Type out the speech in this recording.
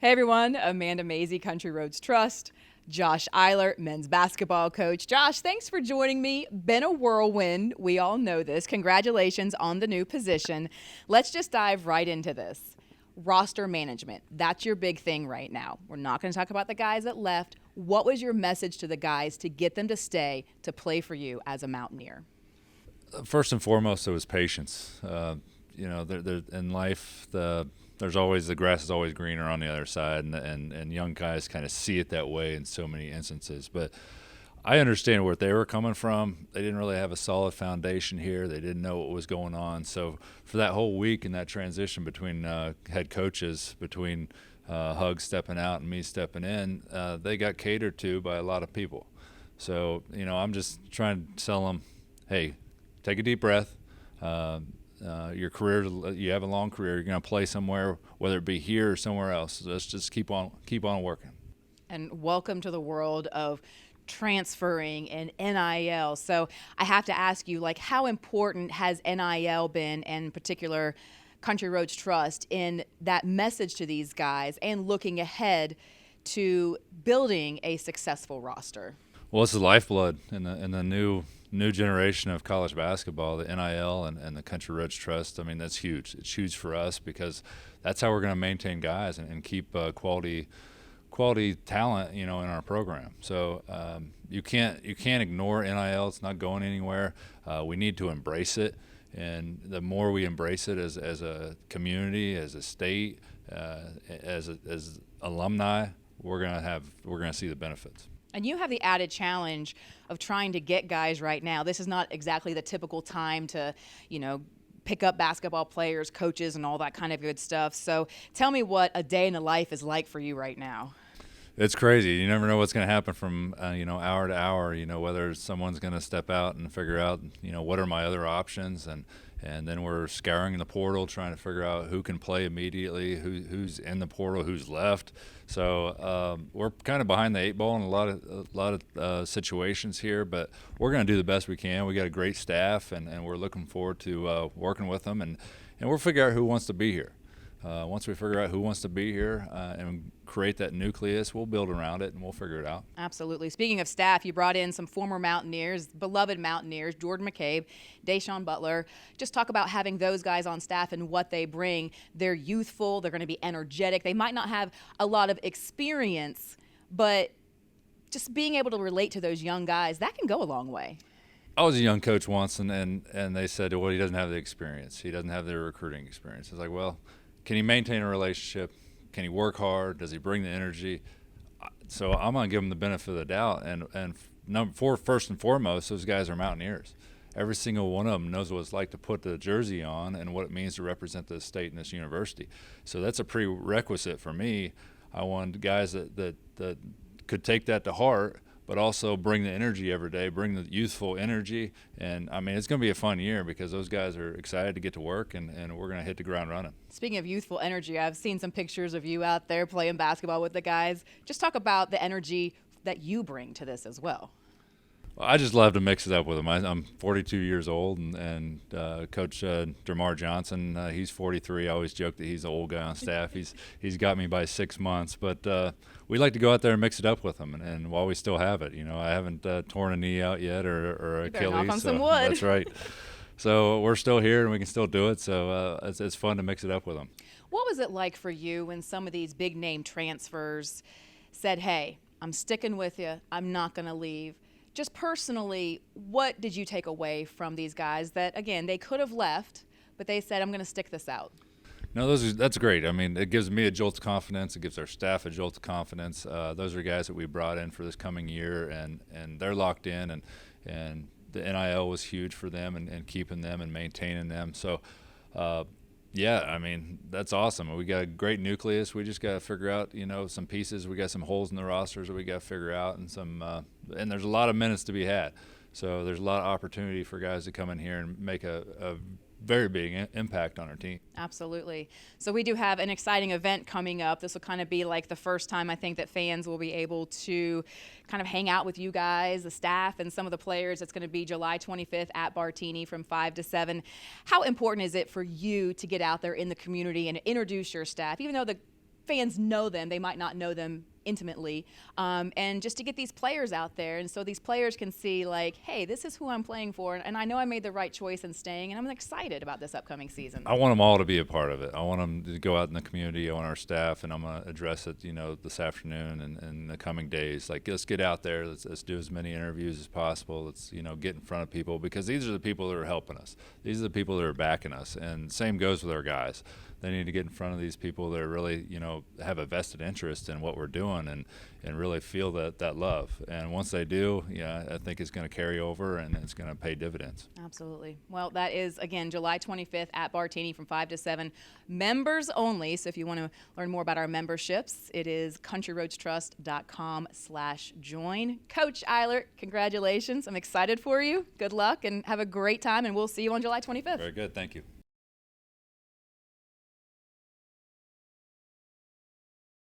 Hey everyone, Amanda Mazey, Country Roads Trust. Josh Eilert, men's basketball coach. Josh, thanks for joining me. Been a whirlwind. We all know this. Congratulations on the new position. Let's just dive right into this. Roster management. That's your big thing right now. We're not going to talk about the guys that left. What was your message to the guys to get them to stay to play for you as a Mountaineer? First and foremost, it was patience. In life, there's always the grass is always greener on the other side, and young guys kind of see it that way in so many instances. But I understand where they were coming from. They didn't really have a solid foundation here. They didn't know what was going on. So for that whole week and that transition between head coaches, between Hug stepping out and me stepping in, they got catered to by a lot of people. So I'm just trying to tell them, hey, take a deep breath. Your career, you have a long career. You're going to play somewhere, whether it be here or somewhere else. Let's just keep on working. And welcome to the world of transferring and NIL. So I have to ask you, how important has NIL been, and in particular Country Roads Trust, in that message to these guys and looking ahead to building a successful roster? Well, it's the lifeblood in the new generation of college basketball, the NIL and the Country Roads Trust. I mean, that's huge. It's huge for us because that's how we're going to maintain guys and keep quality talent, in our program. So you can't ignore NIL. It's not going anywhere. We need to embrace it, and the more we embrace it as a community, as a state, as alumni, we're gonna see the benefits. And you have the added challenge of trying to get guys right now. This is not exactly the typical time to, pick up basketball players, coaches, and all that kind of good stuff. So tell me what a day in the life is like for you right now. It's crazy. You never know what's going to happen from hour to hour. Whether someone's going to step out and figure out what are my other options, and then we're scouring the portal trying to figure out who can play immediately, who's in the portal, who's left. So we're kind of behind the eight ball in a lot of situations here, but we're going to do the best we can. We got a great staff, and we're looking forward to working with them, and we'll figure out who wants to be here. Once we figure out who wants to be here and create that nucleus, we'll build around it and we'll figure it out. Absolutely. Speaking of staff, you brought in some former Mountaineers, beloved Mountaineers, Jordan McCabe, Deshaun Butler. Just talk about having those guys on staff and what they bring. They're youthful. They're going to be energetic. They might not have a lot of experience, but just being able to relate to those young guys, that can go a long way. I was a young coach once, and they said, well, he doesn't have the experience. He doesn't have the recruiting experience. I was like, well, can he maintain a relationship? Can he work hard? Does he bring the energy? So I'm going to give him the benefit of the doubt. And first and foremost, those guys are Mountaineers. Every single one of them knows what it's like to put the jersey on and what it means to represent this state and this university. So that's a prerequisite for me. I wanted guys that could take that to heart, but also bring the energy every day, bring the youthful energy. And, it's going to be a fun year because those guys are excited to get to work, and we're going to hit the ground running. Speaking of youthful energy, I've seen some pictures of you out there playing basketball with the guys. Just talk about the energy that you bring to this as well. Well, I just love to mix it up with them. I'm 42 years old, and Coach DeMar Johnson, he's 43. I always joke that he's the old guy on staff. He's got me by 6 months, but we like to go out there and mix it up with them. And while we still have it, I haven't torn a knee out yet or Achilles. Knock on so some wood. That's right. So we're still here and we can still do it. So it's fun to mix it up with them. What was it like for you when some of these big name transfers said, "Hey, I'm sticking with you. I'm not going to leave"? Just personally, what did you take away from these guys that, again, they could have left, but they said, "I'm going to stick this out"? No, that's great. It gives me a jolt of confidence. It gives our staff a jolt of confidence. Those are guys that we brought in for this coming year, and they're locked in, and the NIL was huge for them and keeping them and maintaining them. So, that's awesome. We got a great nucleus. We just got to figure out, some pieces. We got some holes in the rosters that we got to figure out, and there's a lot of minutes to be had. So there's a lot of opportunity for guys to come in here and make a very big impact on our team. Absolutely. So we do have an exciting event coming up. This will kind of be like the first time I think that fans will be able to kind of hang out with you guys, the staff, and some of the players. It's going to be July 25th at Bartini from 5 to 7. How important is it for you to get out there in the community and introduce your staff, even though the fans know them. They might not know them intimately, and just to get these players out there, and so these players can see like, hey, this is who I'm playing for, and I know I made the right choice in staying, and I'm excited about this upcoming season. I want them all to be a part of it. I want them to go out in the community. I want our staff, and I'm going to address it, this afternoon and the coming days. Like, let's get out there. Let's do as many interviews as possible. Let's, get in front of people, because these are the people that are helping us. These are the people that are backing us, and same goes with our guys. They need to get in front of these people that are really, have a vested interest in what we're doing and really feel that love. And once they do, I think it's going to carry over and it's going to pay dividends. Absolutely. Well, that is, again, July 25th at Bartini from 5 to 7. Members only. So if you want to learn more about our memberships, it is countryroadstrust.com/join. Coach Eilert, congratulations. I'm excited for you. Good luck and have a great time, and we'll see you on July 25th. Very good. Thank you.